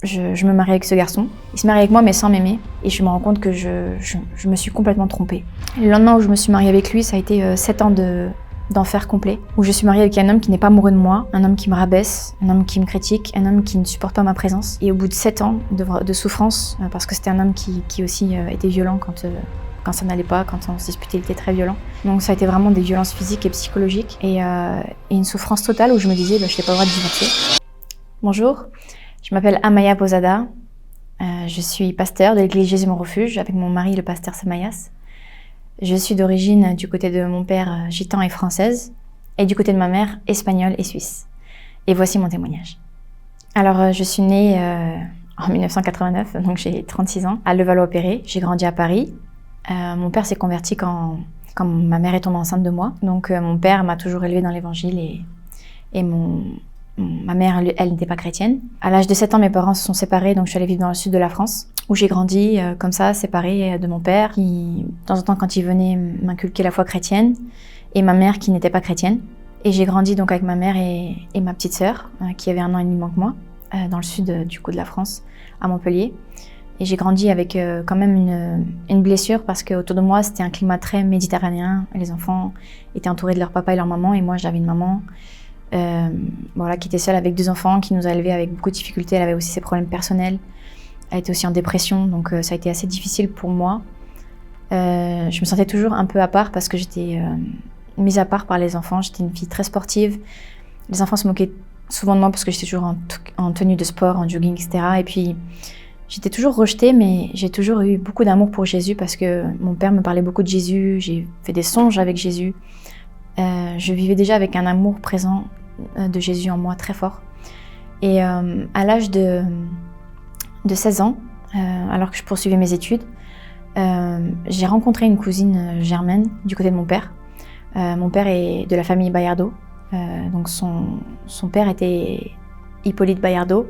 je me marie avec ce garçon. Il se marie avec moi mais sans m'aimer et je me rends compte que je me suis complètement trompée. Le lendemain où je me suis mariée avec lui, ça a été 7 ans d'enfer complet, où je suis mariée avec un homme qui n'est pas amoureux de moi, un homme qui me rabaisse, un homme qui me critique, un homme qui ne supporte pas ma présence. Et au bout de 7 ans de souffrance, parce que c'était un homme qui aussi était violent quand ça n'allait pas, quand on se disputait, il était très violent. Donc ça a été vraiment des violences physiques et psychologiques et une souffrance totale où je me disais je n'ai pas le droit de divorcer. Bonjour, je m'appelle Amaya Posada, je suis pasteur de l'église Jésus mon refuge avec mon mari le pasteur Samayas. Je suis d'origine du côté de mon père gitan et française et du côté de ma mère espagnole et suisse. Et voici mon témoignage. Alors je suis née en 1989, donc j'ai 36 ans, à Levallois-Perret. J'ai grandi à Paris. Mon père s'est converti quand ma mère est tombée enceinte de moi. Donc mon père m'a toujours élevée dans l'évangile et ma mère, elle n'était pas chrétienne. À l'âge de 7 ans, mes parents se sont séparés, donc je suis allée vivre dans le sud de la France, où j'ai grandi comme ça, séparée de mon père, qui, de temps en temps, quand il venait, m'inculquait la foi chrétienne, et ma mère qui n'était pas chrétienne. Et j'ai grandi donc avec ma mère et ma petite sœur, qui avait 1 an et demi moins que moi, dans le sud du coup de la France, à Montpellier. Et j'ai grandi avec quand même une blessure parce qu'autour de moi, c'était un climat très méditerranéen. Les enfants étaient entourés de leur papa et leur maman, et moi, j'avais une maman qui était seule avec 2 enfants, qui nous a élevés avec beaucoup de difficultés. Elle avait aussi ses problèmes personnels. Elle était aussi en dépression, donc ça a été assez difficile pour moi. Je me sentais toujours un peu à part parce que j'étais mise à part par les enfants. J'étais une fille très sportive. Les enfants se moquaient souvent de moi parce que j'étais toujours en tenue de sport, en jogging, etc. Et puis, j'étais toujours rejetée, mais j'ai toujours eu beaucoup d'amour pour Jésus parce que mon père me parlait beaucoup de Jésus. J'ai fait des songes avec Jésus. Je vivais déjà avec un amour présent de Jésus en moi très fort. Et à l'âge de 16 ans, alors que je poursuivais mes études, j'ai rencontré une cousine germaine du côté de mon père. Mon père est de la famille Bayardo, donc son père était Hippolyte Bayardo.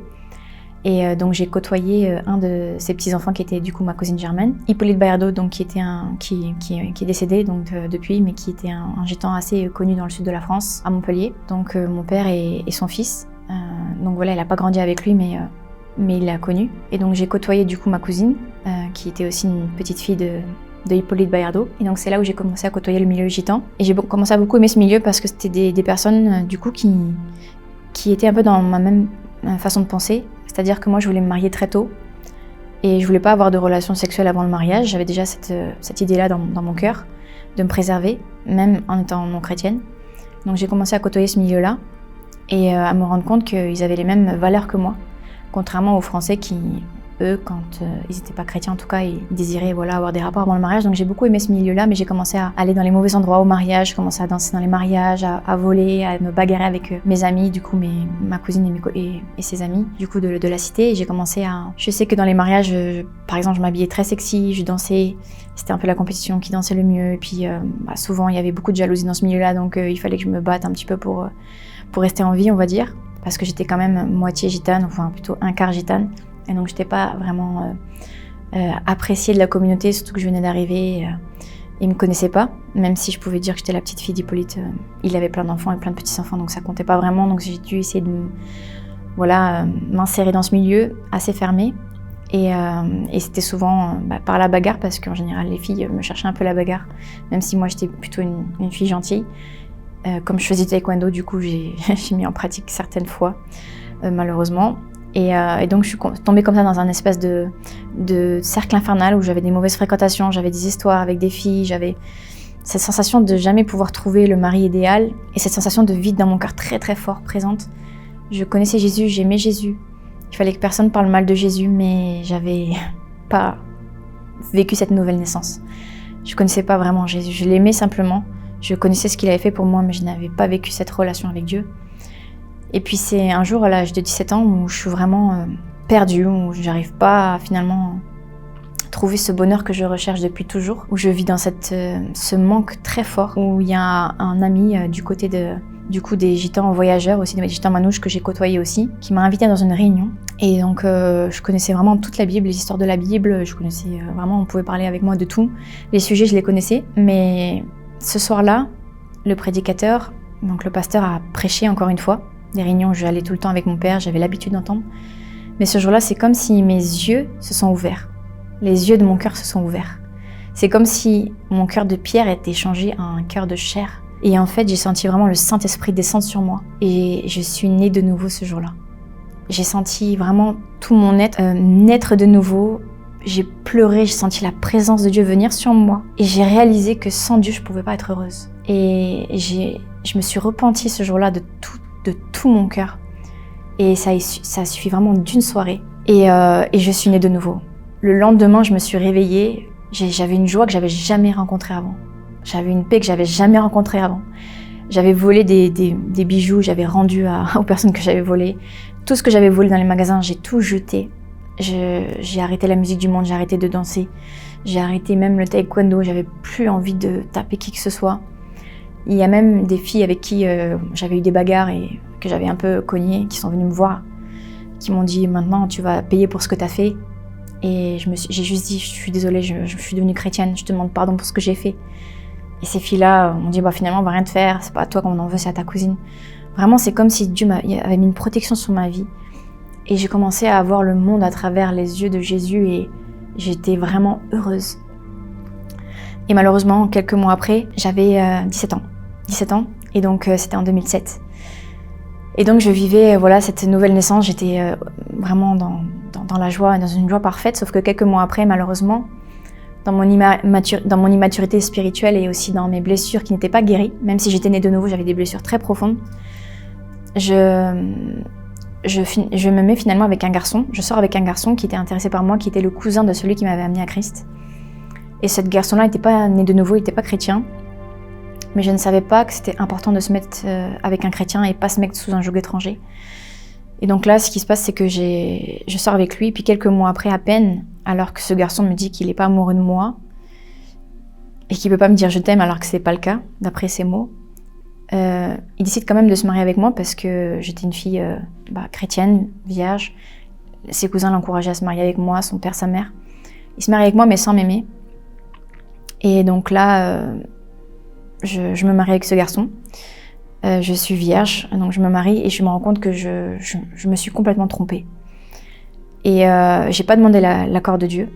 Et donc j'ai côtoyé un de ses petits-enfants qui était du coup ma cousine germaine. Hippolyte Bayardo, donc, qui est décédé donc, depuis, mais qui était un gitan assez connu dans le sud de la France, à Montpellier. Donc mon père et son fils. Donc voilà, elle n'a pas grandi avec lui, mais il l'a connu. Et donc j'ai côtoyé du coup ma cousine, qui était aussi une petite fille de Hippolyte Bayardo. Et donc c'est là où j'ai commencé à côtoyer le milieu gitan. Et j'ai commencé à beaucoup aimer ce milieu parce que c'était des personnes du coup qui étaient un peu dans ma même façon de penser. C'est-à-dire que moi, je voulais me marier très tôt et je voulais pas avoir de relations sexuelles avant le mariage. J'avais déjà cette idée-là dans mon cœur, de me préserver, même en étant non chrétienne. Donc j'ai commencé à côtoyer ce milieu-là et à me rendre compte qu'ils avaient les mêmes valeurs que moi, contrairement aux Français qui, eux, quand ils n'étaient pas chrétiens en tout cas, ils désiraient avoir des rapports avant le mariage. Donc j'ai beaucoup aimé ce milieu-là, mais j'ai commencé à aller dans les mauvais endroits au mariage, j'ai commencé à danser dans les mariages, à voler, à me bagarrer avec mes amis, du coup ma cousine et ses amis, du coup de la cité. Et j'ai commencé à... Je sais que dans les mariages, par exemple, je m'habillais très sexy, je dansais, c'était un peu la compétition qui dansait le mieux. Et puis souvent, il y avait beaucoup de jalousie dans ce milieu-là, donc il fallait que je me batte un petit peu pour rester en vie, on va dire, parce que j'étais quand même moitié gitane, enfin plutôt un quart gitane. Et donc, je n'étais pas vraiment appréciée de la communauté, surtout que je venais d'arriver. Ils ne me connaissaient pas, même si je pouvais dire que j'étais la petite fille d'Hippolyte. Il avait plein d'enfants et plein de petits-enfants, donc ça ne comptait pas vraiment. Donc, j'ai dû essayer de m'insérer dans ce milieu assez fermé. Et c'était souvent par la bagarre, parce qu'en général, les filles me cherchaient un peu la bagarre, même si moi, j'étais plutôt une fille gentille. Comme je faisais taekwondo, du coup, j'ai mis en pratique certaines fois, malheureusement. Et donc je suis tombée comme ça dans un espèce de cercle infernal où j'avais des mauvaises fréquentations, j'avais des histoires avec des filles, j'avais cette sensation de jamais pouvoir trouver le mari idéal et cette sensation de vide dans mon cœur très très fort présente. Je connaissais Jésus, j'aimais Jésus, il fallait que personne parle mal de Jésus, mais j'avais pas vécu cette nouvelle naissance. Je connaissais pas vraiment Jésus, je l'aimais simplement, je connaissais ce qu'il avait fait pour moi, mais je n'avais pas vécu cette relation avec Dieu. Et puis c'est un jour à l'âge de 17 ans où je suis vraiment perdue, où j'arrive pas à finalement trouver ce bonheur que je recherche depuis toujours, où je vis dans ce manque très fort, où il y a un ami du côté des gitans voyageurs, aussi des gitans manouches que j'ai côtoyés aussi, qui m'a invitée dans une réunion. Et donc je connaissais vraiment toute la Bible, les histoires de la Bible, je connaissais vraiment, on pouvait parler avec moi de tout. Les sujets, je les connaissais, mais ce soir-là, le prédicateur, donc le pasteur a prêché encore une fois. Des réunions où j'allais tout le temps avec mon père, j'avais l'habitude d'entendre. Mais ce jour-là, c'est comme si mes yeux se sont ouverts. Les yeux de mon cœur se sont ouverts. C'est comme si mon cœur de pierre était changé à un cœur de chair. Et en fait, j'ai senti vraiment le Saint-Esprit descendre sur moi. Et je suis née de nouveau ce jour-là. J'ai senti vraiment tout mon être naître de nouveau. J'ai pleuré, j'ai senti la présence de Dieu venir sur moi. Et j'ai réalisé que sans Dieu, je ne pouvais pas être heureuse. Et je me suis repentie ce jour-là de tout mon cœur. Et ça a suffi vraiment d'une soirée. Et je suis née de nouveau. Le lendemain, je me suis réveillée. J'avais une joie que j'avais jamais rencontrée avant. J'avais une paix que j'avais jamais rencontrée avant. J'avais volé des bijoux, j'avais rendu aux personnes que j'avais volées. Tout ce que j'avais volé dans les magasins, j'ai tout jeté. J'ai arrêté la musique du monde, j'ai arrêté de danser. J'ai arrêté même le taekwondo, j'avais plus envie de taper qui que ce soit. Il y a même des filles avec qui j'avais eu des bagarres et que j'avais un peu cogné, qui sont venues me voir, qui m'ont dit « Maintenant, tu vas payer pour ce que tu as fait ». Et j'ai juste dit « Je suis désolée, je suis devenue chrétienne, je te demande pardon pour ce que j'ai fait ». Et ces filles-là m'ont dit « Finalement, on va rien te faire, c'est pas à toi qu'on en veut, c'est à ta cousine ». Vraiment, c'est comme si Dieu avait mis une protection sur ma vie. Et j'ai commencé à voir le monde à travers les yeux de Jésus et j'étais vraiment heureuse. Et malheureusement, quelques mois après, j'avais 17 ans. 17 ans, et donc c'était en 2007. Et donc je vivais cette nouvelle naissance, j'étais vraiment dans la joie, dans une joie parfaite, sauf que quelques mois après, malheureusement, dans mon immaturité spirituelle et aussi dans mes blessures qui n'étaient pas guéries, même si j'étais née de nouveau, j'avais des blessures très profondes, je me mets finalement avec un garçon, je sors avec un garçon qui était intéressé par moi, qui était le cousin de celui qui m'avait amené à Christ. Et ce garçon-là n'était pas né de nouveau, il n'était pas chrétien, mais je ne savais pas que c'était important de se mettre avec un chrétien et pas se mettre sous un joug étranger. Et donc là, ce qui se passe, c'est que je sors avec lui, puis quelques mois après, à peine, alors que ce garçon me dit qu'il n'est pas amoureux de moi et qu'il ne peut pas me dire « je t'aime » alors que ce n'est pas le cas, d'après ses mots, il décide quand même de se marier avec moi parce que j'étais une fille chrétienne, vierge. Ses cousins l'encourageaient à se marier avec moi, son père, sa mère. Il se marie avec moi, mais sans m'aimer. Et donc là, je me marie avec ce garçon. Je suis vierge, donc je me marie et je me rends compte que je me suis complètement trompée. Et j'ai pas demandé l'accord de Dieu.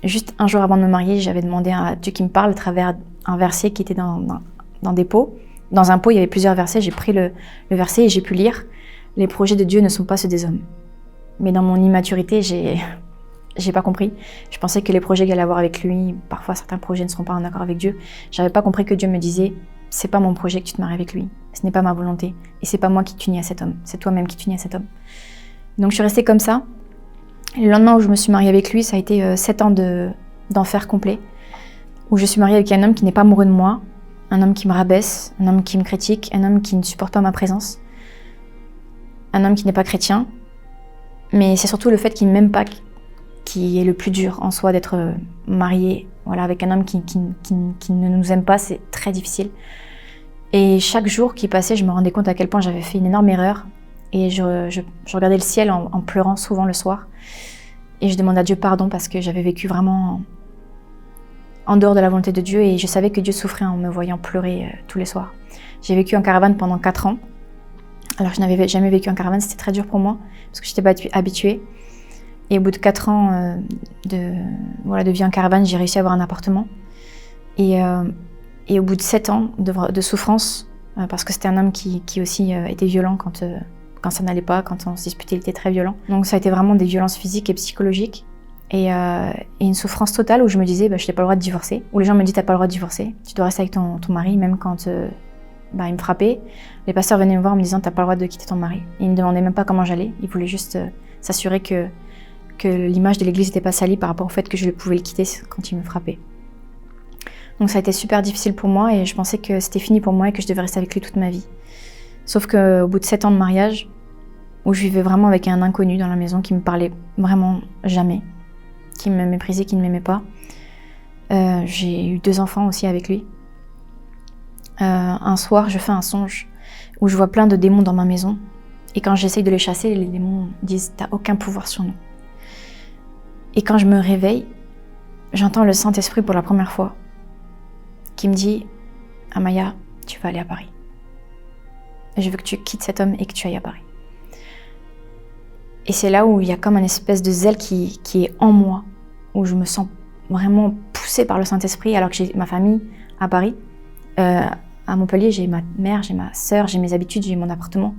Juste un jour avant de me marier, j'avais demandé à Dieu qu'il me parle à travers un verset qui était dans des pots. Dans un pot, il y avait plusieurs versets. J'ai pris le verset et j'ai pu lire « Les projets de Dieu ne sont pas ceux des hommes ». Mais dans mon immaturité, j'ai pas compris. Je pensais que les projets qu'il allait avoir avec lui, parfois certains projets ne seront pas en accord avec Dieu. J'avais pas compris que Dieu me disait « C'est pas mon projet que tu te maries avec lui. Ce n'est pas ma volonté. Et c'est pas moi qui t'unis à cet homme. C'est toi-même qui t'unis à cet homme. » Donc je suis restée comme ça. Et le lendemain où je me suis mariée avec lui, ça a été 7 ans d'enfer complet. Où je suis mariée avec un homme qui n'est pas amoureux de moi, un homme qui me rabaisse, un homme qui me critique, un homme qui ne supporte pas ma présence, un homme qui n'est pas chrétien. Mais c'est surtout le fait qu'il ne m'aime pas qui est le plus dur en soi, d'être mariée avec un homme qui ne nous aime pas, c'est très difficile. Et chaque jour qui passait, je me rendais compte à quel point j'avais fait une énorme erreur. Et je regardais le ciel en pleurant souvent le soir. Et je demandais à Dieu pardon parce que j'avais vécu vraiment en dehors de la volonté de Dieu et je savais que Dieu souffrait en me voyant pleurer tous les soirs. J'ai vécu en caravane pendant 4 ans. Alors je n'avais jamais vécu en caravane, c'était très dur pour moi parce que je n'étais pas habituée. Et au bout de 4 ans de vie en caravane, j'ai réussi à avoir un appartement. Et au bout de 7 ans de souffrance, parce que c'était un homme qui aussi était violent quand ça n'allait pas, quand on se disputait, il était très violent. Donc ça a été vraiment des violences physiques et psychologiques. Et une souffrance totale où je me disais, je n'ai pas le droit de divorcer. Où les gens me disent, tu n'as pas le droit de divorcer. Tu dois rester avec ton mari, même quand il me frappait. Les pasteurs venaient me voir en me disant, tu n'as pas le droit de quitter ton mari. Et ils ne me demandaient même pas comment j'allais. Ils voulaient juste s'assurer que l'image de l'église n'était pas salie par rapport au fait que je pouvais le quitter quand il me frappait. Donc ça a été super difficile pour moi et je pensais que c'était fini pour moi et que je devais rester avec lui toute ma vie. Sauf qu'au bout de 7 ans de mariage, où je vivais vraiment avec un inconnu dans la maison qui me parlait vraiment jamais, qui me méprisait, qui ne m'aimait pas, j'ai eu 2 enfants aussi avec lui. Un soir, je fais un songe où je vois plein de démons dans ma maison et quand j'essaye de les chasser, les démons disent « t'as aucun pouvoir sur nous ». Et quand je me réveille, j'entends le Saint-Esprit pour la première fois qui me dit « Amaya, tu vas aller à Paris. Et je veux que tu quittes cet homme et que tu ailles à Paris. » Et c'est là où il y a comme une espèce de zèle qui est en moi, où je me sens vraiment poussée par le Saint-Esprit, alors que j'ai ma famille à Paris. À Montpellier, j'ai ma mère, j'ai ma sœur, j'ai mes habitudes, j'ai mon appartement.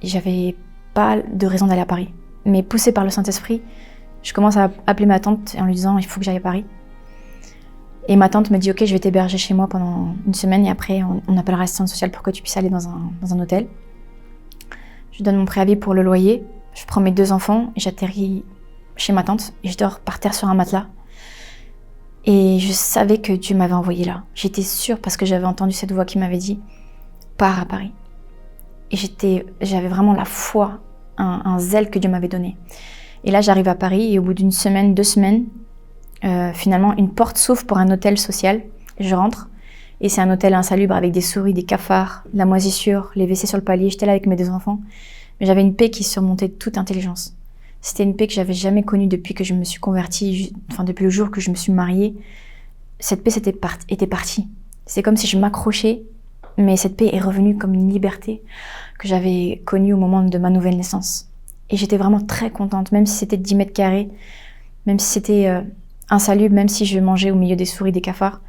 Et j'avais pas de raison d'aller à Paris. Mais poussée par le Saint-Esprit, je commence à appeler ma tante en lui disant « il faut que j'aille à Paris ». Et ma tante me dit « ok, je vais t'héberger chez moi pendant une semaine et après on appellera l'assistante sociale pour que tu puisses aller dans un hôtel ». Je donne mon préavis pour le loyer, je prends mes 2 enfants et j'atterris chez ma tante et je dors par terre sur un matelas. Et je savais que Dieu m'avait envoyé là. J'étais sûre parce que j'avais entendu cette voix qui m'avait dit « pars à Paris ». Et j'avais vraiment la foi, un zèle que Dieu m'avait donné. Et là, j'arrive à Paris et au bout d'une semaine, 2 semaines, finalement, une porte s'ouvre pour un hôtel social. Je rentre et c'est un hôtel insalubre avec des souris, des cafards, de la moisissure, les WC sur le palier. J'étais là avec mes 2 enfants. Mais j'avais une paix qui surmontait toute intelligence. C'était une paix que j'avais jamais connue depuis que je me suis convertie, enfin depuis le jour que je me suis mariée. Cette paix était partie. C'est comme si je m'accrochais, mais cette paix est revenue comme une liberté que j'avais connue au moment de ma nouvelle naissance. Et j'étais vraiment très contente, même si c'était 10 mètres carrés, même si c'était insalubre, même si je mangeais au milieu des souris, des cafards.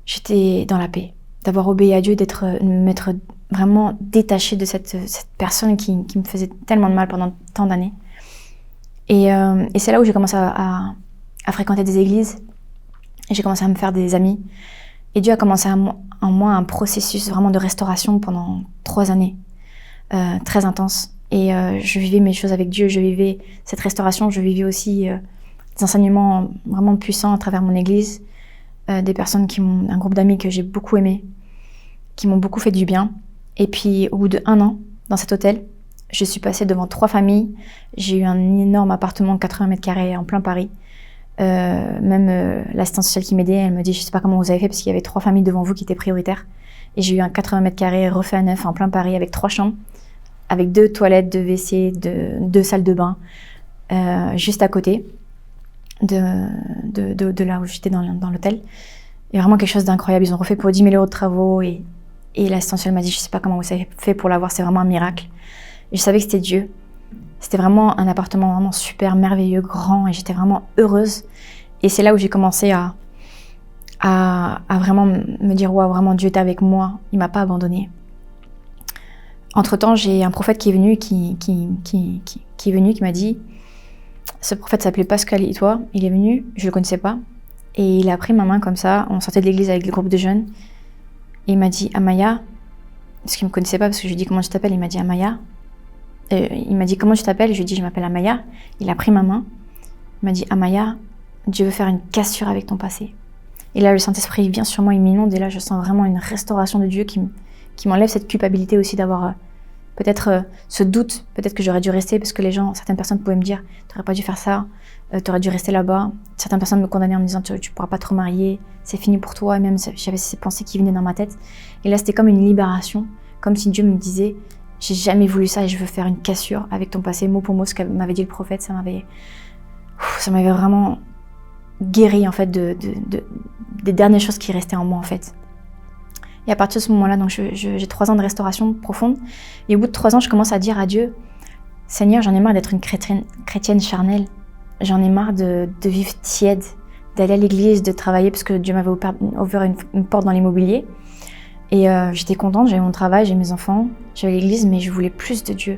J'étais dans la paix, d'avoir obéi à Dieu, m'être vraiment détachée de cette personne qui me faisait tellement de mal pendant tant d'années. Et c'est là où j'ai commencé à fréquenter des églises, et j'ai commencé à me faire des amis. Et Dieu a commencé en moi un processus vraiment de restauration pendant 3 années, très intense. Et je vivais mes choses avec Dieu, je vivais cette restauration, je vivais aussi des enseignements vraiment puissants à travers mon église, des personnes un groupe d'amis que j'ai beaucoup aimé, qui m'ont beaucoup fait du bien. Et puis au bout de 1 an, dans cet hôtel, je suis passée devant 3 familles. J'ai eu un énorme appartement de 80 mètres carrés en plein Paris. Même l'assistante sociale qui m'aidait, elle me dit « je sais pas comment vous avez fait parce qu'il y avait 3 familles devant vous qui étaient prioritaires ». Et j'ai eu un 80 mètres carrés refait à neuf en plein Paris avec 3 chambres, avec 2 toilettes, 2 WC, 2 salles de bain, juste à côté de là où j'étais dans l'hôtel. Et vraiment quelque chose d'incroyable. Ils ont refait pour 10 000 € de travaux et l'assistante sociale m'a dit « je sais pas comment vous avez fait pour l'avoir, c'est vraiment un miracle ». Et je savais que c'était Dieu. C'était vraiment un appartement vraiment super, merveilleux, grand, et j'étais vraiment heureuse. Et c'est là où j'ai commencé à vraiment me dire « waouh, vraiment Dieu était avec moi, il m'a pas abandonnée ». Entre-temps, j'ai un prophète qui est venu, qui m'a dit, ce prophète s'appelait Pascal Itois, il est venu, je le connaissais pas, et il a pris ma main comme ça, on sortait de l'église avec le groupe de jeunes, et il m'a dit Amaya, parce qu'il me connaissait pas, parce que je lui ai dit comment tu t'appelles, il m'a dit Amaya, il m'a dit comment tu t'appelles, je lui ai dit je m'appelle Amaya, il a pris ma main, il m'a dit Amaya, Dieu veut faire une cassure avec ton passé. Et là le Saint-Esprit vient sur moi, il m'inonde, et là je sens vraiment une restauration de Dieu qui m'enlève cette culpabilité aussi d'avoir peut-être ce doute, peut-être que j'aurais dû rester parce que certaines personnes pouvaient me dire t'aurais pas dû faire ça, t'aurais dû rester là-bas. Certaines personnes me condamnaient en me disant tu pourras pas te remarier, c'est fini pour toi, et même j'avais ces pensées qui venaient dans ma tête. Et là c'était comme une libération, comme si Dieu me disait j'ai jamais voulu ça et je veux faire une cassure avec ton passé, mot pour mot, ce que m'avait dit le prophète, ça m'avait vraiment guéri en fait des dernières choses qui restaient en moi en fait. Et à partir de ce moment-là, donc j'ai 3 ans de restauration profonde. Et au bout de 3 ans, je commence à dire à Dieu, Seigneur, j'en ai marre d'être une chrétienne charnelle. J'en ai marre de vivre tiède, d'aller à l'église, de travailler, parce que Dieu m'avait ouvert une porte dans l'immobilier. Et j'étais contente, j'avais mon travail, j'avais mes enfants, j'avais l'église, mais je voulais plus de Dieu.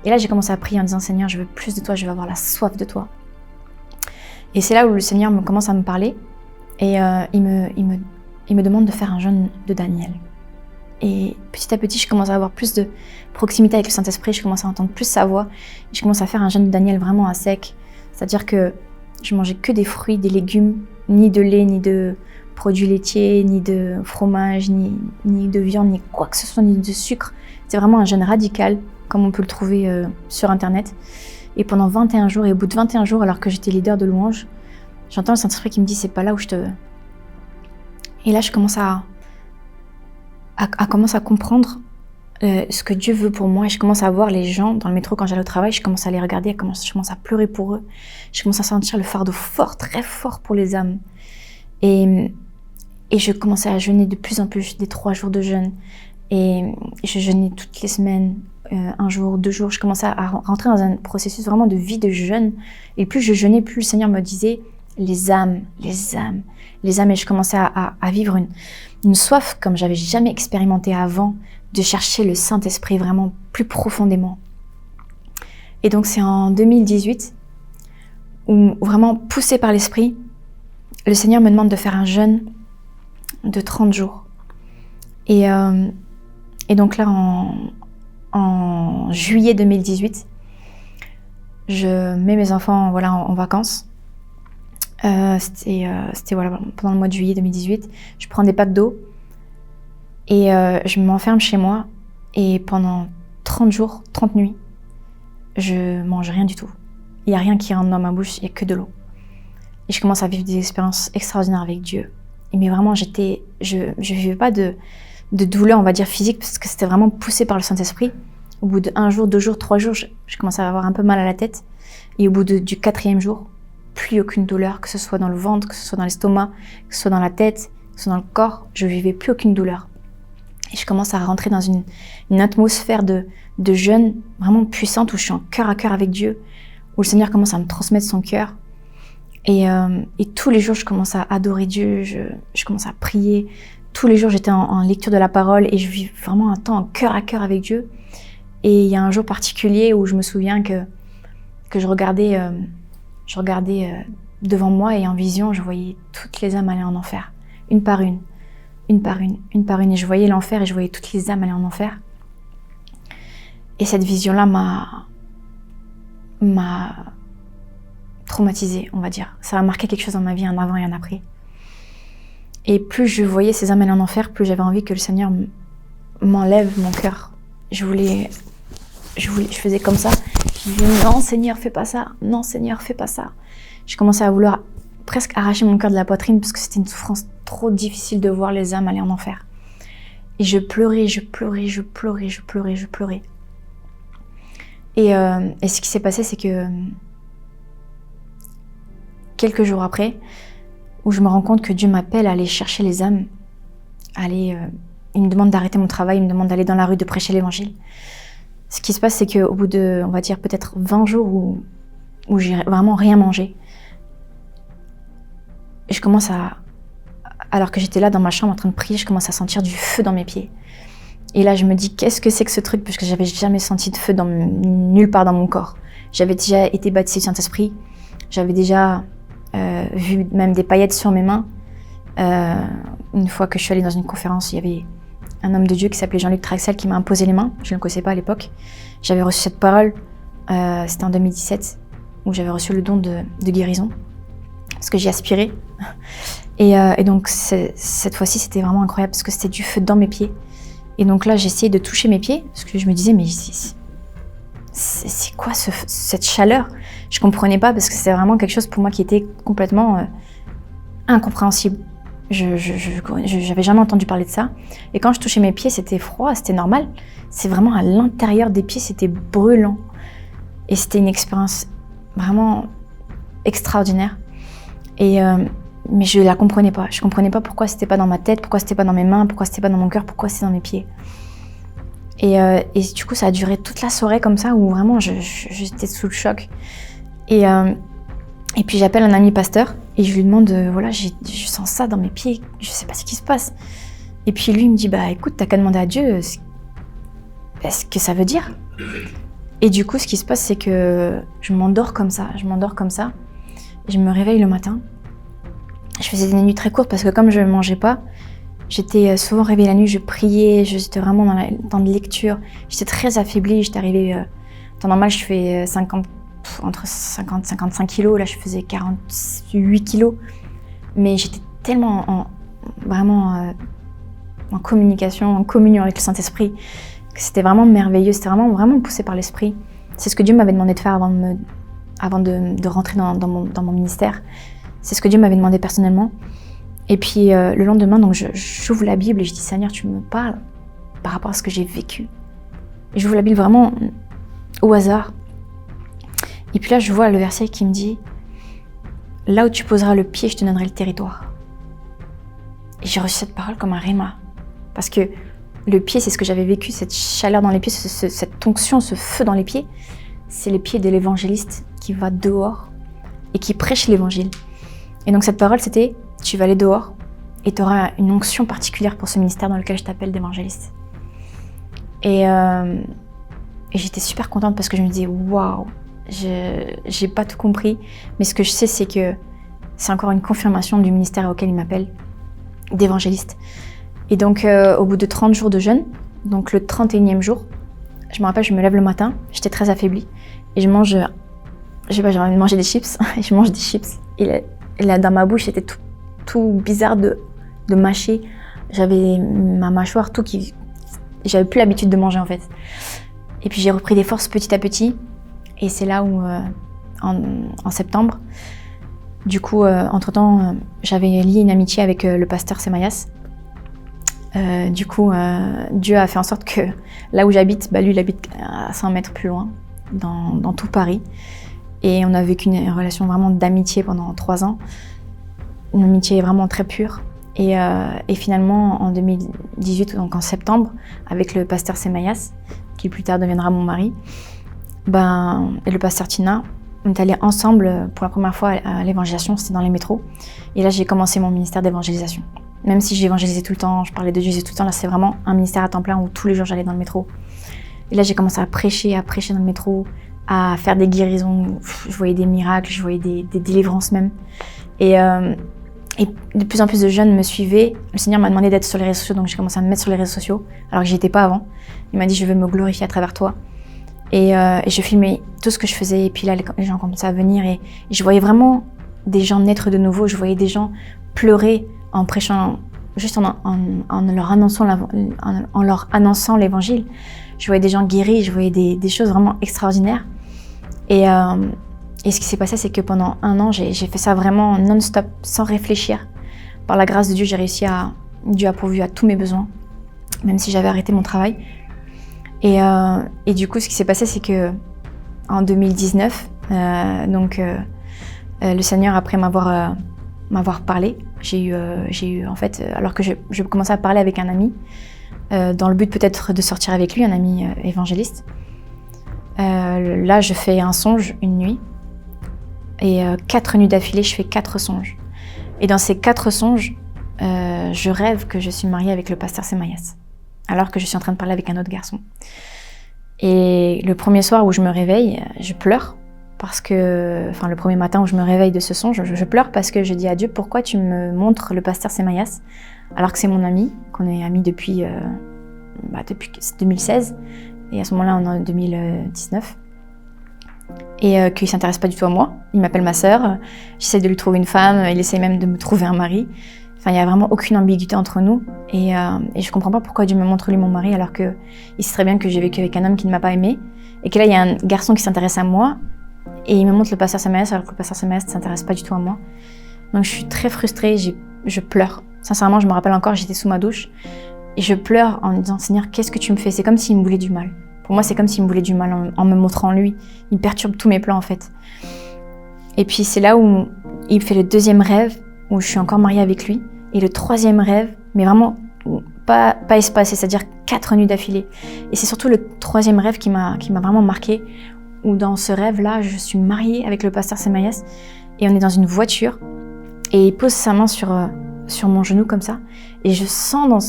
Et là, j'ai commencé à prier en disant, Seigneur, je veux plus de toi, je veux avoir la soif de toi. Et c'est là où le Seigneur commence à me parler. Et il me demande de faire un jeûne de Daniel. Et petit à petit, je commence à avoir plus de proximité avec le Saint-Esprit, je commence à entendre plus sa voix. Et je commence à faire un jeûne de Daniel vraiment à sec. C'est-à-dire que je mangeais que des fruits, des légumes, ni de lait, ni de produits laitiers, ni de fromage, ni de viande, ni quoi que ce soit, ni de sucre. C'est vraiment un jeûne radical, comme on peut le trouver sur Internet. Et pendant 21 jours, et au bout de 21 jours, alors que j'étais leader de louange, j'entends le Saint-Esprit qui me dit « c'est pas là où je te veux ». Et là, je commence à comprendre ce que Dieu veut pour moi. Et je commence à voir les gens dans le métro quand j'allais au travail. Je commence à les regarder, je commence à pleurer pour eux. Je commence à sentir le fardeau fort, très fort pour les âmes. Et je commençais à jeûner de plus en plus, des 3 jours de jeûne. Et je jeûnais toutes les semaines. un jour, 2 jours, je commençais à rentrer dans un processus vraiment de vie de jeûne. Et plus je jeûnais, plus le Seigneur me disait les âmes. Et je commençais à vivre une soif comme j'avais jamais expérimenté avant, de chercher le Saint-Esprit vraiment plus profondément. Et donc c'est en 2018 où vraiment poussé par l'Esprit, le Seigneur me demande de faire un jeûne de 30 jours. Et donc là, en juillet 2018, je mets mes enfants en vacances. C'était pendant le mois de juillet 2018. Je prends des packs d'eau et je m'enferme chez moi. Et pendant 30 jours, 30 nuits, je mange rien du tout. Il n'y a rien qui rentre dans ma bouche, il n'y a que de l'eau. Et je commence à vivre des expériences extraordinaires avec Dieu. Mais vraiment, je vivais pas de douleur, on va dire, physique, parce que c'était vraiment poussé par le Saint-Esprit. Au bout de 1 jour, 2 jours, 3 jours, je commençais à avoir un peu mal à la tête. Et au bout du 4e jour, plus aucune douleur, que ce soit dans le ventre, que ce soit dans l'estomac, que ce soit dans la tête, que ce soit dans le corps, je vivais plus aucune douleur. Et je commence à rentrer dans une atmosphère de jeûne vraiment puissante, où je suis en cœur à cœur avec Dieu, où le Seigneur commence à me transmettre son cœur. Et tous les jours, je commence à adorer Dieu, je commence à prier. Tous les jours, j'étais en lecture de la parole et je vis vraiment un temps en cœur à cœur avec Dieu. Et il y a un jour particulier où je me souviens que je regardais devant moi, et en vision, je voyais toutes les âmes aller en enfer, une par une. Et je voyais l'enfer et je voyais toutes les âmes aller en enfer. Et cette vision-là m'a traumatisée, on va dire. Ça a marqué quelque chose dans ma vie, un avant et un après. Et plus je voyais ces âmes aller en enfer, plus j'avais envie que le Seigneur m'enlève mon cœur. Je faisais comme ça. Je disais, non Seigneur, fais pas ça. Non Seigneur, fais pas ça. Je commençais à vouloir presque arracher mon cœur de la poitrine, parce que c'était une souffrance trop difficile de voir les âmes aller en enfer. Et je pleurais. Et ce qui s'est passé, c'est que quelques jours après, où je me rends compte que Dieu m'appelle à aller chercher les âmes, il me demande d'arrêter mon travail, il me demande d'aller dans la rue, de prêcher l'évangile. Ce qui se passe, c'est qu'au bout de, on va dire, peut-être 20 jours où j'ai vraiment rien mangé, je commence alors que j'étais là dans ma chambre en train de prier, je commence à sentir du feu dans mes pieds. Et là, je me dis, qu'est-ce que c'est que ce truc? Parce que j'avais jamais senti de feu nulle part dans mon corps. J'avais déjà été baptisée du Saint-Esprit. J'avais déjà vu même des paillettes sur mes mains. Une fois que je suis allée dans une conférence, il y avait un homme de Dieu qui s'appelait Jean-Luc Traxel qui m'a imposé les mains. Je ne le connaissais pas à l'époque. J'avais reçu cette parole. C'était en 2017, où j'avais reçu le don de guérison, parce que j'y aspirais. Et donc cette fois-ci, c'était vraiment incroyable, parce que c'était du feu dans mes pieds. Et donc là, j'essayais de toucher mes pieds, parce que je me disais, mais c'est quoi cette chaleur? Je comprenais pas, parce que c'était vraiment quelque chose pour moi qui était complètement incompréhensible. J'avais jamais entendu parler de ça. Et quand je touchais mes pieds, c'était froid, c'était normal. C'est vraiment à l'intérieur des pieds, c'était brûlant. Et c'était une expérience vraiment extraordinaire. Mais je la comprenais pas. Je comprenais pas pourquoi c'était pas dans ma tête, pourquoi c'était pas dans mes mains, pourquoi c'était pas dans mon cœur, pourquoi c'était dans mes pieds. Et du coup, ça a duré toute la soirée comme ça, où vraiment j'étais sous le choc. Et puis j'appelle un ami pasteur et je lui demande, voilà, je sens ça dans mes pieds, je sais pas ce qui se passe. Et puis lui il me dit, bah écoute, t'as qu'à demander à Dieu ce que ça veut dire. Et du coup, ce qui se passe, c'est que je m'endors comme ça. Et je me réveille le matin. Je faisais des nuits très courtes parce que comme je ne mangeais pas, j'étais souvent réveillée la nuit, je priais, j'étais vraiment dans le temps de lecture. J'étais très affaiblie, j'étais arrivée... en temps normal, je fais entre 50 et 55 kilos, là je faisais 48 kilos. Mais j'étais tellement en communication, en communion avec le Saint-Esprit, que c'était vraiment merveilleux, c'était vraiment poussé par l'Esprit. C'est ce que Dieu m'avait demandé de faire avant de rentrer dans mon ministère. C'est ce que Dieu m'avait demandé personnellement. Et puis le lendemain, donc j'ouvre la Bible et je dis, Seigneur, tu me parles par rapport à ce que j'ai vécu. Et j'ouvre la Bible vraiment au hasard. Et puis là, je vois le verset qui me dit, là où tu poseras le pied, je te donnerai le territoire. Et j'ai reçu cette parole comme un rhéma. Parce que Le pied, c'est ce que j'avais vécu, cette chaleur dans les pieds, cette onction, ce feu dans les pieds. C'est les pieds de l'évangéliste qui va dehors et qui prêche l'évangile. Et donc cette parole, c'était « Tu vas aller dehors et tu auras une onction particulière pour ce ministère dans lequel je t'appelle d'évangéliste. » Et j'étais super contente parce que je me disais « Waouh, j'ai pas tout compris. » Mais ce que je sais, c'est que c'est encore une confirmation du ministère auquel il m'appelle d'évangéliste. Et donc, au bout de 30 jours de jeûne, donc le 31e jour, je me rappelle, je me lève le matin, j'étais très affaiblie, et je mange, je sais pas, j'ai envie de manger des chips, et je mange des chips. Et là, dans ma bouche, c'était tout bizarre de mâcher. J'avais ma mâchoire, tout qui... J'avais plus l'habitude de manger, en fait. Et puis, j'ai repris des forces petit à petit, et c'est là où, en septembre, du coup, entre-temps, j'avais lié une amitié avec le pasteur Semayas. Du coup, Dieu a fait en sorte que là où j'habite, lui, il habite à 100 mètres plus loin, dans tout Paris. Et on a vécu une relation vraiment d'amitié pendant 3 ans. Une amitié vraiment très pure. Et finalement, en 2018, donc en septembre, avec le pasteur Semayas, qui plus tard deviendra mon mari, et le pasteur Tina, on est allés ensemble pour la première fois à l'évangélisation, c'était dans les métros. Et là, j'ai commencé mon ministère d'évangélisation. Même si j'évangélisais tout le temps, je parlais de Jésus tout le temps, là c'est vraiment un ministère à temps plein où tous les jours j'allais dans le métro. Et là j'ai commencé à prêcher dans le métro, à faire des guérisons, je voyais des miracles, je voyais des délivrances même. Et de plus en plus de jeunes me suivaient. Le Seigneur m'a demandé d'être sur les réseaux sociaux, donc j'ai commencé à me mettre sur les réseaux sociaux, alors que j'y étais pas avant. Il m'a dit je veux me glorifier à travers toi. Et je filmais tout ce que je faisais, et puis là les gens commençaient à venir, et je voyais vraiment des gens naître de nouveau, je voyais des gens pleurer en prêchant, juste en leur annonçant l'évangile. Je voyais des gens guéris, je voyais des choses vraiment extraordinaires. Et ce qui s'est passé, c'est que pendant 1 an, j'ai fait ça vraiment non-stop, sans réfléchir. Par la grâce de Dieu, Dieu a pourvu à tous mes besoins, même si j'avais arrêté mon travail. Et du coup, ce qui s'est passé, c'est que en 2019, le Seigneur, après m'avoir parlé, j'ai eu en fait, alors que je commençais à parler avec un ami, dans le but peut-être de sortir avec lui, un ami évangéliste. Là, je fais un songe une nuit, et 4 nuits d'affilée, je fais 4 songes. Et dans ces 4 songes, je rêve que je suis mariée avec le pasteur Semayas, alors que je suis en train de parler avec un autre garçon. Et le premier soir où je me réveille, je pleure. Le premier matin où je me réveille de ce songe, je pleure parce que je dis à Dieu, pourquoi tu me montres le pasteur Semayas alors que c'est mon ami, qu'on est amis depuis 2016, et à ce moment-là on est en 2019, et qu'il ne s'intéresse pas du tout à moi. Il m'appelle ma sœur, j'essaie de lui trouver une femme, il essaie même de me trouver un mari. Enfin, il n'y a vraiment aucune ambiguïté entre nous, et je ne comprends pas pourquoi Dieu me montre lui mon mari alors qu'il sait très bien que j'ai vécu avec un homme qui ne m'a pas aimée, et que là il y a un garçon qui s'intéresse à moi, et il me montre le pasteur Semayas alors que le pasteur Semayas ne s'intéresse pas du tout à moi. Donc je suis très frustrée, je pleure. Sincèrement, je me rappelle encore, j'étais sous ma douche et je pleure en me disant « Seigneur, qu'est-ce que tu me fais ?» C'est comme s'il me voulait du mal. Pour moi, c'est comme s'il me voulait du mal en me montrant lui. Il perturbe tous mes plans en fait. Et puis c'est là où il fait le 2e rêve, où je suis encore mariée avec lui. Et le 3e rêve, mais vraiment pas espacé, c'est-à-dire 4 nuits d'affilée. Et c'est surtout le 3e rêve qui m'a vraiment marquée, où dans ce rêve-là, je suis mariée avec le pasteur Semayas et on est dans une voiture et il pose sa main sur mon genou comme ça et je sens dans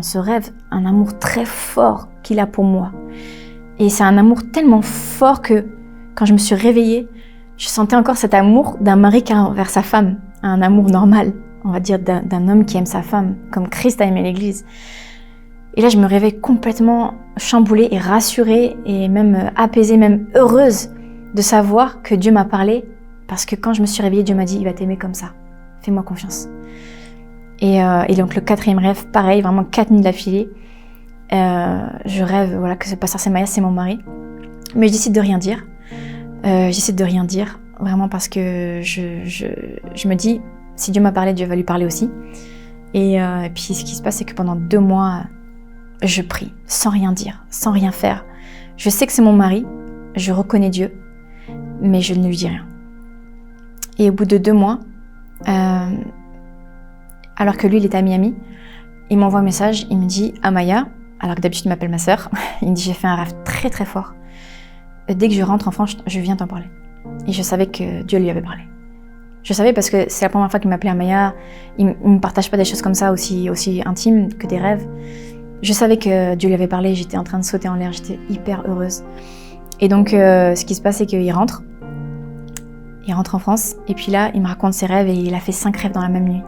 ce rêve un amour très fort qu'il a pour moi. Et c'est un amour tellement fort que quand je me suis réveillée, je sentais encore cet amour d'un mari qui a envers sa femme, un amour normal, on va dire d'un homme qui aime sa femme, comme Christ a aimé l'Église. Et là, je me réveille complètement chamboulée et rassurée et même apaisée, même heureuse de savoir que Dieu m'a parlé, parce que quand je me suis réveillée, Dieu m'a dit « Il va t'aimer comme ça, fais-moi confiance ». Et donc le 4e rêve, pareil, vraiment 4 nuits d'affilée. Je rêve que ce pasteur Semayas, c'est mon mari. Mais je décide de rien dire. J'essaie de rien dire, vraiment parce que je me dis, si Dieu m'a parlé, Dieu va lui parler aussi. Et puis ce qui se passe, c'est que pendant 2 mois, je prie, sans rien dire, sans rien faire. Je sais que c'est mon mari, je reconnais Dieu, mais je ne lui dis rien. Et au bout de 2 mois, alors que lui, il était à Miami, il m'envoie un message, il me dit « Amaya, alors que d'habitude il m'appelle ma sœur. Il me dit j'ai fait un rêve très très fort. Dès que je rentre en France, je viens t'en parler. Et je savais que Dieu lui avait parlé. Je savais parce que c'est la première fois qu'il m'appelait Amaya. Il ne me partage pas des choses comme ça aussi intimes que des rêves. Je savais que Dieu lui avait parlé, j'étais en train de sauter en l'air, j'étais hyper heureuse. Et donc ce qui se passe c'est qu'il rentre. Il rentre en France et puis là il me raconte ses rêves et il a fait 5 rêves dans la même nuit.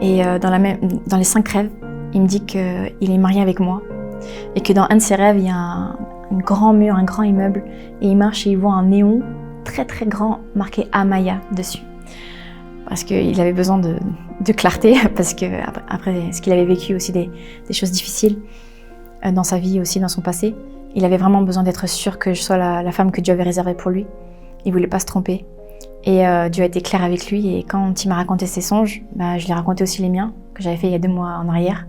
Et dans les 5 rêves, il me dit qu'il est marié avec moi et que dans un de ses rêves, il y a un grand mur, un grand immeuble et il marche et il voit un néon très très grand marqué Amaya dessus. Parce qu'il avait besoin de clarté, parce que après ce qu'il avait vécu aussi des choses difficiles dans sa vie aussi, dans son passé, il avait vraiment besoin d'être sûr que je sois la femme que Dieu avait réservée pour lui. Il voulait pas se tromper. Et Dieu a été clair avec lui et quand il m'a raconté ses songes, je lui ai raconté aussi les miens, que j'avais fait il y a 2 mois en arrière.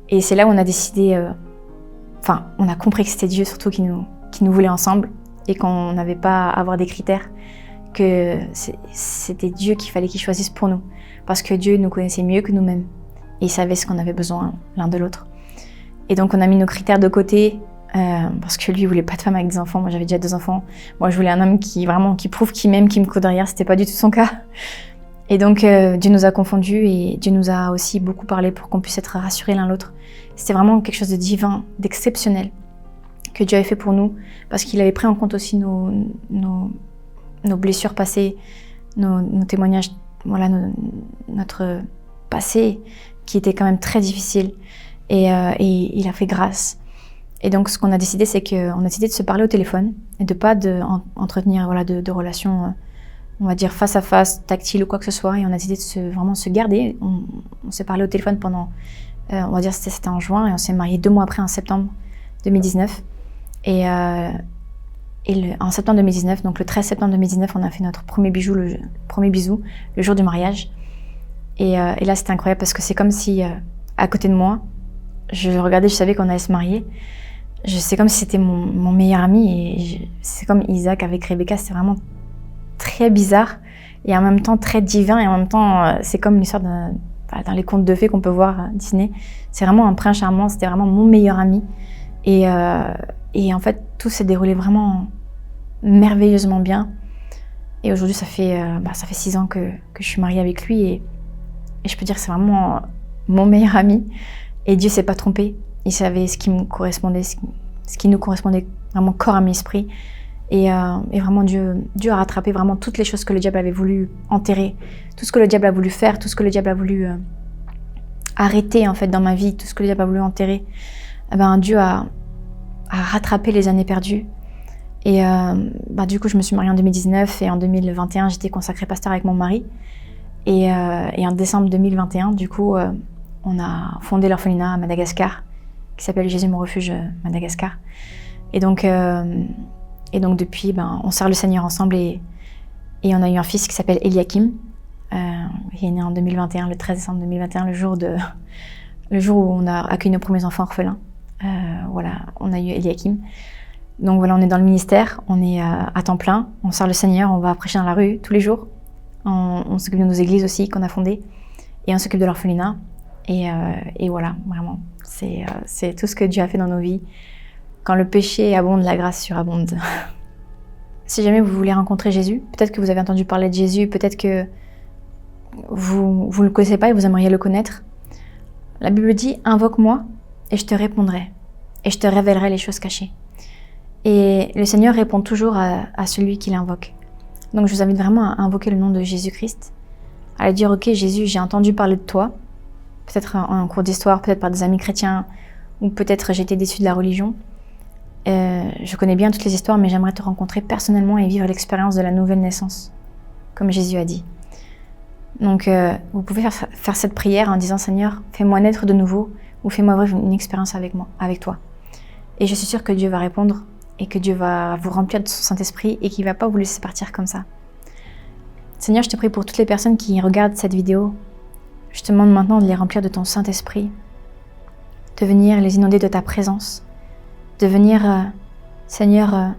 Et c'est là où on a décidé, on a compris que c'était Dieu surtout qui nous voulait ensemble et qu'on n'avait pas à avoir des critères, que c'était Dieu qu'il fallait qu'il choisisse pour nous. Parce que Dieu nous connaissait mieux que nous-mêmes et il savait ce qu'on avait besoin l'un de l'autre. Et donc on a mis nos critères de côté, parce que lui il voulait pas de femme avec des enfants, moi j'avais déjà 2 enfants. Moi je voulais un homme qui prouve qu'il m'aime, qui me court derrière, c'était pas du tout son cas. Et donc Dieu nous a confondus et Dieu nous a aussi beaucoup parlé pour qu'on puisse être rassurés l'un l'autre. C'était vraiment quelque chose de divin, d'exceptionnel que Dieu avait fait pour nous, parce qu'il avait pris en compte aussi nos blessures passées, nos témoignages, voilà, notre passé qui était quand même très difficile et il a fait grâce. Et donc ce qu'on a décidé, c'est qu'on a décidé de se parler au téléphone et de pas entretenir de relations, on va dire face à face, tactile ou quoi que ce soit. Et on a décidé de vraiment se garder. On s'est parlé au téléphone pendant, on va dire c'était en juin et on s'est mariés 2 mois après en septembre 2019. Et en septembre 2019, donc le 13 septembre 2019, on a fait notre premier bisou le jour du mariage. Et là c'était incroyable parce que c'est comme si à côté de moi, je le regardais, je savais qu'on allait se marier. C'est comme si c'était mon meilleur ami et c'est comme Isaac avec Rebecca, c'était vraiment très bizarre et en même temps très divin et en même temps c'est comme l'histoire dans les contes de fées qu'on peut voir à Disney. C'est vraiment un prince charmant, c'était vraiment mon meilleur ami et en fait tout s'est déroulé vraiment merveilleusement bien et aujourd'hui ça fait 6 ans que je suis mariée avec lui et je peux dire que c'est vraiment mon meilleur ami et Dieu s'est pas trompé. Il savait ce qui me correspondait, ce qui nous correspondait vraiment corps, âme, esprit. Et vraiment, Dieu a rattrapé vraiment toutes les choses que le diable avait voulu enterrer, tout ce que le diable a voulu faire, tout ce que le diable a voulu arrêter en fait dans ma vie, tout ce que le diable a voulu enterrer. Dieu a rattrapé les années perdues. Et du coup, je me suis mariée en 2019 et en 2021, j'étais consacrée pasteur avec mon mari. Et en décembre 2021, du coup, on a fondé l'orphelinat à Madagascar, qui s'appelle Jésus mon refuge Madagascar. Et donc depuis, on sert le Seigneur ensemble et on a eu un fils qui s'appelle Eliakim. Il est né en 2021, le 13 décembre 2021, le jour où on a accueilli nos premiers enfants orphelins. On a eu Eliakim. Donc voilà, on est dans le ministère, on est à temps plein, on sert le Seigneur, on va prêcher dans la rue tous les jours. On s'occupe de nos églises aussi qu'on a fondées et on s'occupe de l'orphelinat. Et voilà, vraiment, c'est tout ce que Dieu a fait dans nos vies. Quand le péché abonde, la grâce surabonde. Si jamais vous voulez rencontrer Jésus, peut-être que vous avez entendu parler de Jésus, peut-être que vous ne le connaissez pas et vous aimeriez le connaître. La Bible dit « Invoque-moi et je te répondrai et je te révélerai les choses cachées ». Et le Seigneur répond toujours à celui qui l'invoque. Donc je vous invite vraiment à invoquer le nom de Jésus-Christ, à lui dire « Ok Jésus, j'ai entendu parler de toi ». Peut-être en cours d'histoire, peut-être par des amis chrétiens, ou peut-être j'ai été déçue de la religion. Je connais bien toutes les histoires, mais j'aimerais te rencontrer personnellement et vivre l'expérience de la nouvelle naissance, comme Jésus a dit. Donc, vous pouvez faire cette prière en disant « Seigneur, fais-moi naître de nouveau, ou fais-moi vivre une expérience avec toi. » Et je suis sûre que Dieu va répondre, et que Dieu va vous remplir de son Saint-Esprit, et qu'il ne va pas vous laisser partir comme ça. Seigneur, je te prie pour toutes les personnes qui regardent cette vidéo. Je te demande maintenant de les remplir de ton Saint-Esprit, de venir les inonder de ta présence, de venir, Seigneur,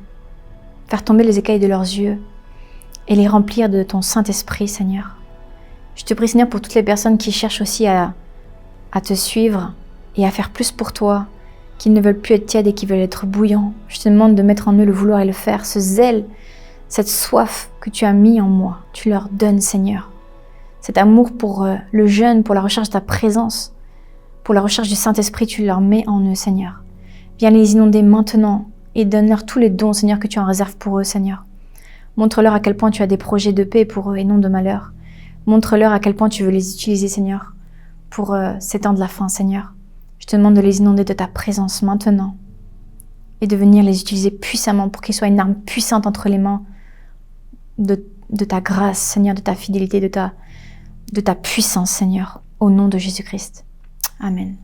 faire tomber les écailles de leurs yeux et les remplir de ton Saint-Esprit, Seigneur. Je te prie, Seigneur, pour toutes les personnes qui cherchent aussi à te suivre et à faire plus pour toi qui ne veulent plus être tièdes et qui veulent être bouillants. Je te demande de mettre en eux le vouloir et le faire, ce zèle, cette soif que tu as mis en moi. Tu leur donnes, Seigneur. Cet amour pour le jeûne, pour la recherche de ta présence, pour la recherche du Saint-Esprit, tu leur mets en eux, Seigneur. Viens les inonder maintenant et donne-leur tous les dons, Seigneur, que tu en réserves pour eux, Seigneur. Montre-leur à quel point tu as des projets de paix pour eux et non de malheur. Montre-leur à quel point tu veux les utiliser, Seigneur, pour ces temps de la fin, Seigneur. Je te demande de les inonder de ta présence maintenant et de venir les utiliser puissamment pour qu'ils soient une arme puissante entre les mains de ta grâce, Seigneur, de ta fidélité, de ta puissance, Seigneur, au nom de Jésus-Christ. Amen.